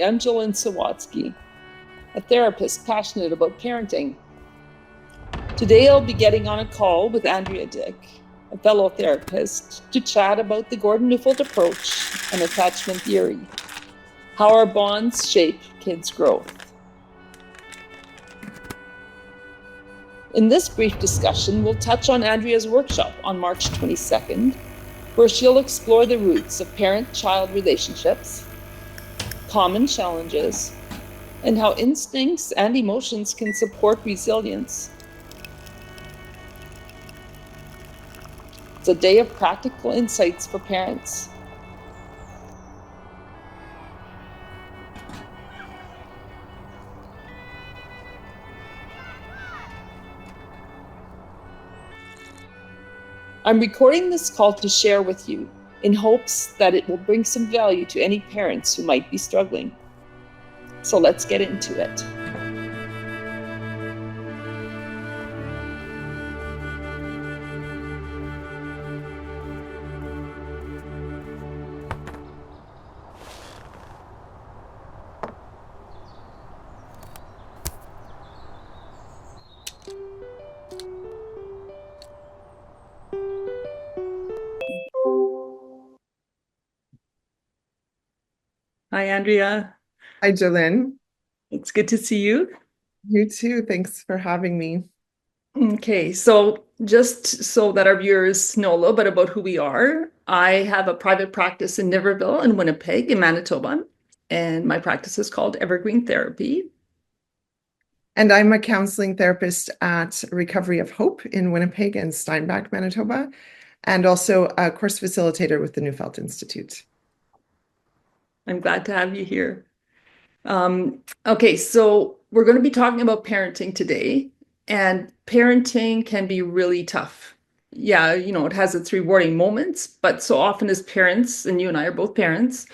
I'm Jolyn Sawatzky, a therapist passionate about parenting. Today I'll be getting on a call with Andrea Dyck, a fellow therapist, to chat about the Gordon Neufeld approach and attachment theory, how our bonds shape kids' growth. In this brief discussion, we'll touch on Andrea's workshop on March 22nd, where she'll explore the roots of parent-child relationships, common challenges, and how instincts and emotions can support resilience. It's a day of practical insights for parents. I'm recording this call to share with you in hopes that it will bring some value to any parents who might be struggling. So let's get into it. Hi, Andrea. Hi, Jolyn. It's good to see you. You too. Thanks for having me. Okay, so just so that our viewers know a little bit about who we are, I have a private practice in Niverville in Winnipeg in Manitoba, and my practice is called Evergreen Therapy. And I'm a counseling therapist at Recovery of Hope in Winnipeg and Steinbach, Manitoba, and also a course facilitator with the Neufeld Institute. I'm glad to have you here. Okay, so we're going to be talking about parenting today, and parenting can be really tough. Yeah, it has its rewarding moments, but so often as parents, and you and I are both parents,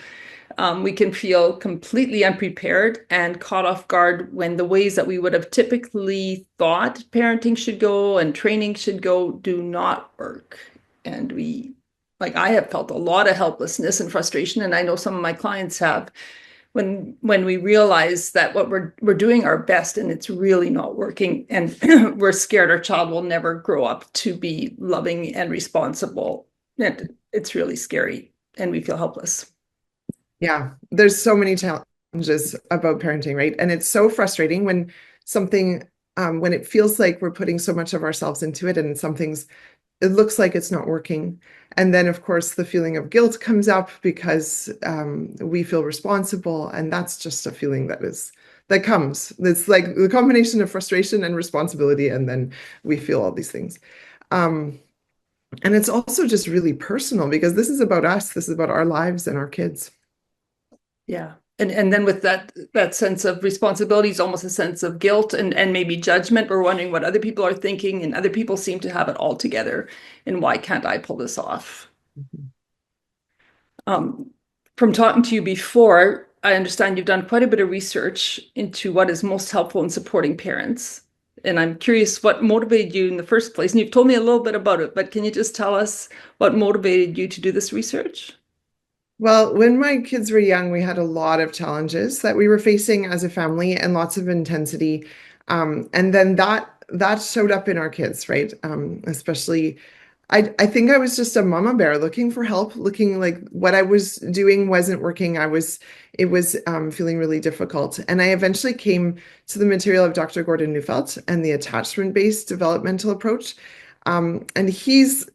we can feel completely unprepared and caught off guard when the ways that we would have typically thought parenting should go and training should go do not work. And I have felt a lot of helplessness and frustration, and I know some of my clients have when we realize that what we're doing our best and it's really not working, and we're scared our child will never grow up to be loving and responsible. And it's really scary, and we feel helpless. Yeah, there's so many challenges about parenting, right? And it's so frustrating when something, when it feels like we're putting so much of ourselves into it and it looks like it's not working. And then, of course, the feeling of guilt comes up because we feel responsible. And that's just a feeling that comes. It's like the combination of frustration and responsibility. And then we feel all these things. Um, and it's also just really personal because this is about us. This is about our lives and our kids. Yeah. And then with that sense of responsibility is almost a sense of guilt and maybe judgment. We're wondering what other people are thinking, and other people seem to have it all together. And why can't I pull this off? Mhm. Um, from talking to you before, I understand you've done quite a bit of research into what is most helpful in supporting parents. And I'm curious what motivated you in the first place. And you've told me a little bit about it, but can you just tell us what motivated you to do this research? Well, when my kids were young, we had a lot of challenges that we were facing as a family and lots of intensity. And then that showed up in our kids, right? Especially I think I was just a mama bear looking for help, looking like what I was doing wasn't working. It was feeling really difficult. And I eventually came to the material of Dr. Gordon Neufeld and the attachment-based developmental approach. And he's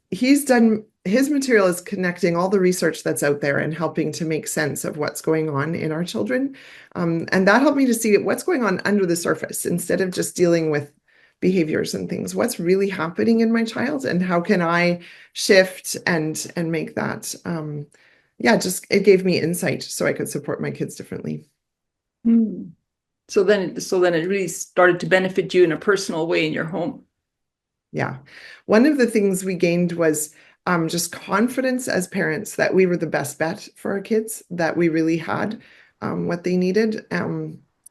done his material is connecting all the research that's out there and helping to make sense of what's going on in our children. And that helped me to see what's going on under the surface instead of just dealing with behaviors and things. What's really happening in my child, and how can I shift and make that? Yeah, just it gave me insight so I could support my kids differently. Hmm. So then it really started to benefit you in a personal way in your home. Yeah. One of the things we gained was just confidence as parents that we were the best bet for our kids, that we really had what they needed,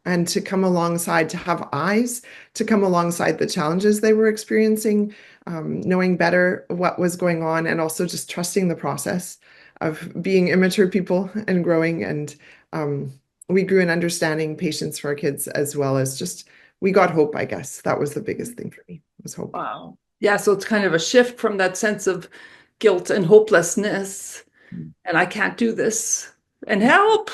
and to come alongside, to have eyes, to come alongside the challenges they were experiencing, knowing better what was going on, and also just trusting the process of being immature people and growing and we grew in understanding, patience for our kids, as well as just we got hope, I guess. That was the biggest thing for me, was hope. Wow. Yeah, so it's kind of a shift from that sense of guilt and hopelessness, and I can't do this, and help,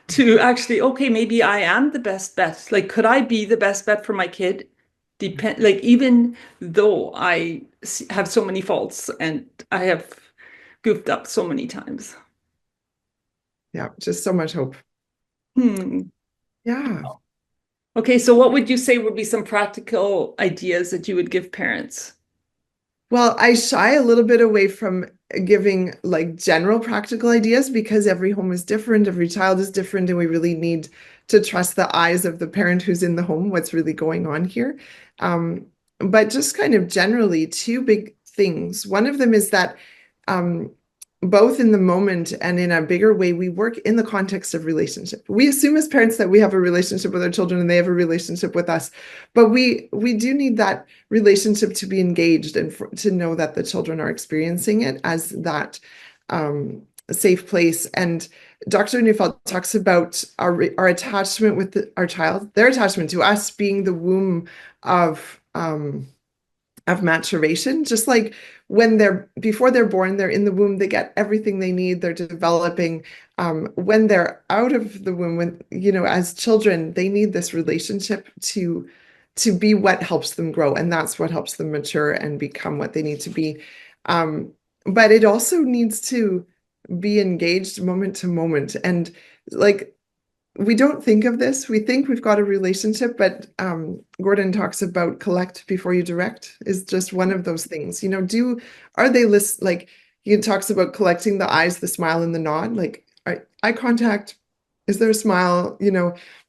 to actually, okay, maybe I am the best bet. Like, could I be the best bet for my kid? Like, even though have so many faults and I have goofed up so many times. Yeah, just so much hope. Hmm. Yeah. Okay, so what would you say would be some practical ideas that you would give parents? Well, I shy a little bit away from giving like general practical ideas because every home is different, every child is different, and we really need to trust the eyes of the parent who's in the home, what's really going on here. Um, but just kind of generally, two big things. One of them is that um, both in the moment and in a bigger way, we work in the context of relationship. We assume as parents that we have a relationship with our children and they have a relationship with us, but we do need that relationship to be engaged and to know that the children are experiencing it as that safe place. And Dr. Neufeld talks about our attachment with our child, their attachment to us being the womb of maturation, just like when before they're born, they're in the womb, they get everything they need, they're developing. When they're out of the womb, when, as children, they need this relationship to be what helps them grow, and that's what helps them mature and become what they need to be. But it also needs to be engaged moment to moment. And like we don't think of this. We think we've got a relationship, but Gordon talks about collect before you direct is just one of those things. Are they like he talks about collecting the eyes, the smile, and the nod, like eye contact. Is there a smile?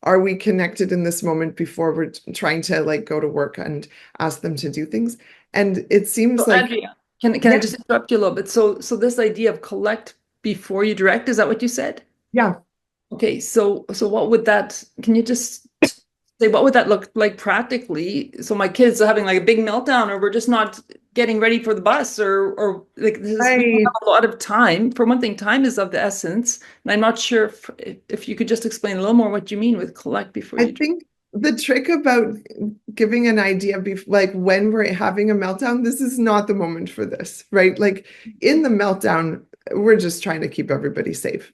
Are we connected in this moment before we're trying to like go to work and ask them to do things? And it seems So like, Andrea, can I yeah, just interrupt you a little bit? So this idea of collect before you direct, is that what you said? yeah. Okay, so what would that, can you just say what would that look like practically? So my kids are having like a big meltdown, or we're just not getting ready for the bus, or like we don't Right. have a lot of time. For one thing, time is of the essence. And I'm not sure if you could just explain a little more what you mean with collect before I you. think the trick about giving an idea, like when we're having a meltdown, this is not the moment for this, right? Like in the meltdown, we're just trying to keep everybody safe.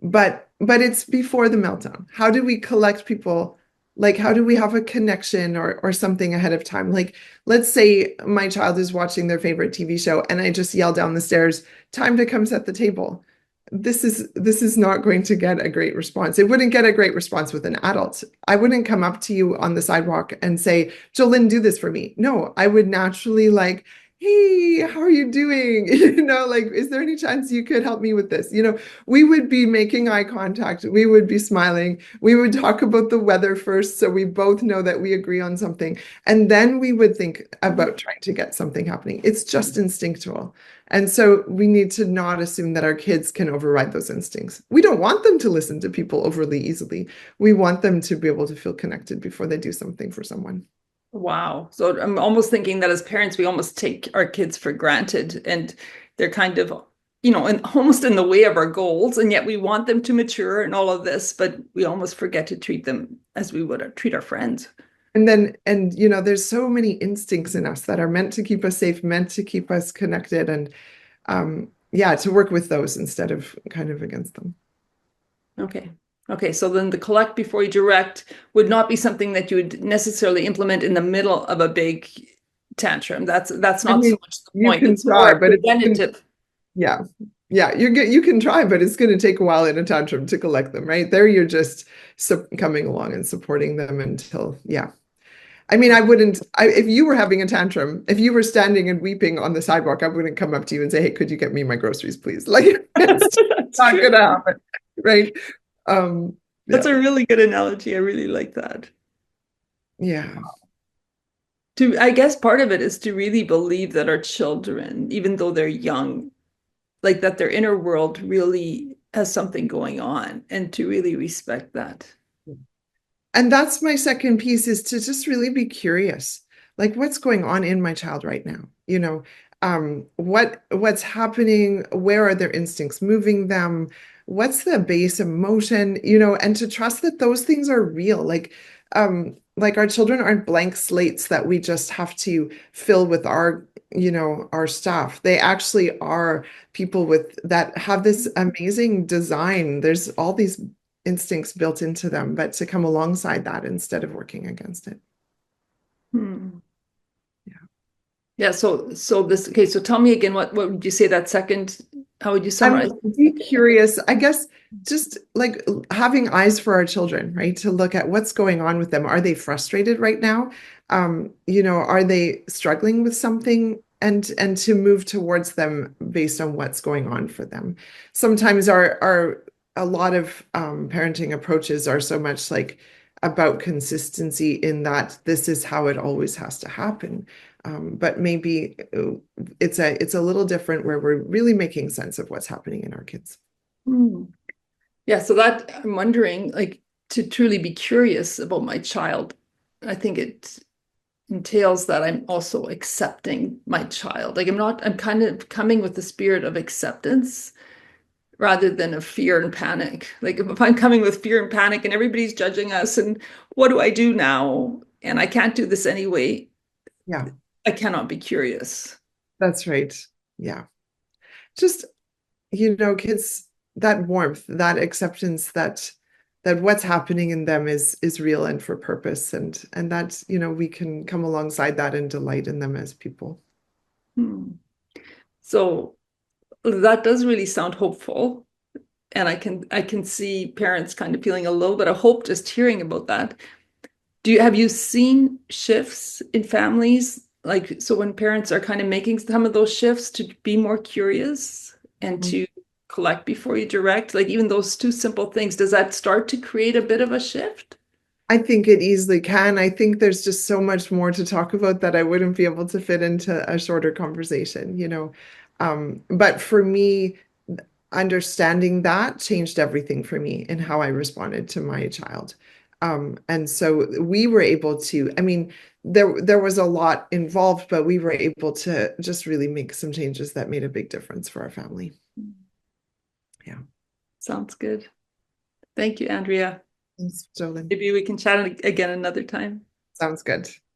But it's before the meltdown. How do we collect people? Like, how do we have a connection or something ahead of time? Like, let's say my child is watching their favorite TV show and I just yell down the stairs, time to come set the table. This is not going to get a great response. It wouldn't get a great response with an adult. I wouldn't come up to you on the sidewalk and say, Jolyn, do this for me. No, I would naturally like, hey, how are you doing? Like, is there any chance you could help me with this? We would be making eye contact. We would be smiling. We would talk about the weather first, so we both know that we agree on something. And then we would think about trying to get something happening. It's just instinctual. And so we need to not assume that our kids can override those instincts. We don't want them to listen to people overly easily. We want them to be able to feel connected before they do something for someone. Wow. So I'm almost thinking that as parents, we almost take our kids for granted, and they're kind of, almost in the way of our goals. And yet we want them to mature and all of this, but we almost forget to treat them as we would treat our friends. And there's so many instincts in us that are meant to keep us safe, meant to keep us connected, and yeah, to work with those instead of kind of against them. Okay. Okay. So then the collect before you direct would not be something that you would necessarily implement in the middle of a big tantrum. That's I not so mean, much the you point. can It's more try, a but preventative. yeah, yeah, you can try, but it's going to take a while in a tantrum to collect them, right? There, you're just coming along and supporting them until, yeah. I mean, if you were having a tantrum, if you were standing and weeping on the sidewalk, I wouldn't come up to you and say, hey, could you get me my groceries, please? Like, it's That's not true. gonna happen, right? That's Yeah, a really good analogy. I really like that. yeah. I guess part of it is to really believe that our children, even though they're young, like that their inner world really has something going on, and to really respect that. And that's my second piece, is to just really be curious. Like, what's going on in my child right now? What's happening? Where are their instincts moving them? what's the base emotion, and to trust that those things are real. Like our children aren't blank slates that we just have to fill with our stuff. They actually are people with that have this amazing design. There's all these instincts built into them, but to come alongside that instead of working against it. Hmm. Yeah. Yeah, so this okay, so tell me again what would you say that second, how would you summarize? Be curious, I guess, just like having eyes for our children, right? To look at what's going on with them. Are they frustrated right now? Are they struggling with something? And to move towards them based on what's going on for them. Sometimes our a lot of parenting approaches are so much like about consistency in that this is how it always has to happen. But maybe it's a little different where we're really making sense of what's happening in our kids. Hmm. Yeah, so that I'm wondering, like, to truly be curious about my child, I think it entails that I'm also accepting my child. Like I'm kind of coming with the spirit of acceptance rather than of fear and panic. Like if I'm coming with fear and panic and everybody's judging us and what do I do now? And I can't do this anyway, Yeah, I cannot be curious. that's right. Yeah. Just, kids, that warmth, that acceptance that what's happening in them is real and for purpose and that, we can come alongside that and delight in them as people. Hmm. So that does really sound hopeful. And I can see parents kind of feeling a little bit of hope just hearing about that. Have you seen shifts in families? Like, so when parents are kind of making some of those shifts to be more curious and to collect before you direct, like even those two simple things, does that start to create a bit of a shift? I think it easily can. I think there's just so much more to talk about that I wouldn't be able to fit into a shorter conversation. But for me, understanding that changed everything for me in how I responded to my child. And so we were able to, I mean, there was a lot involved, but we were able to just really make some changes that made a big difference for our family. Yeah. Sounds good. Thank you, Andrea. Thanks, Jolyn. Maybe we can chat again another time. Sounds good.